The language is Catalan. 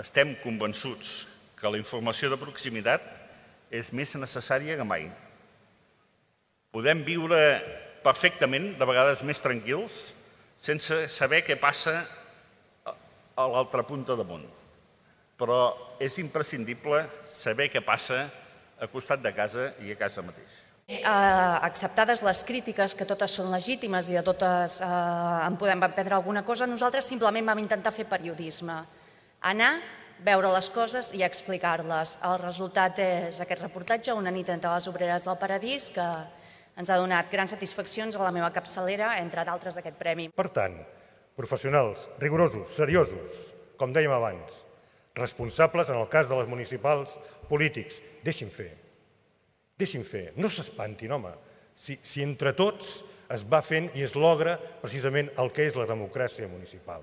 estem convençuts que la informació de proximitat és més necessària que mai. Podem viure perfectament, de vegades més tranquils, sense saber què passa a l'altra punta del món. Però és imprescindible saber què passa a costat de casa i a casa mateix. Acceptades les crítiques, que totes són legítimes i de totes en podem aprendre alguna cosa, nosaltres simplement vam intentar fer periodisme. Anar, veure les coses i explicar-les. El resultat és aquest reportatge, Una nit entre les obreres del Paradís, que ens ha donat grans satisfaccions a la meva capçalera, entre d'altres d'aquest premi. Per tant, professionals, rigorosos, seriosos, com dèiem abans, responsables, en el cas de les municipals, polítics, deixin fer, no s'espantin, home. Si entre tots es va fent i es logra precisament el que és la democràcia municipal.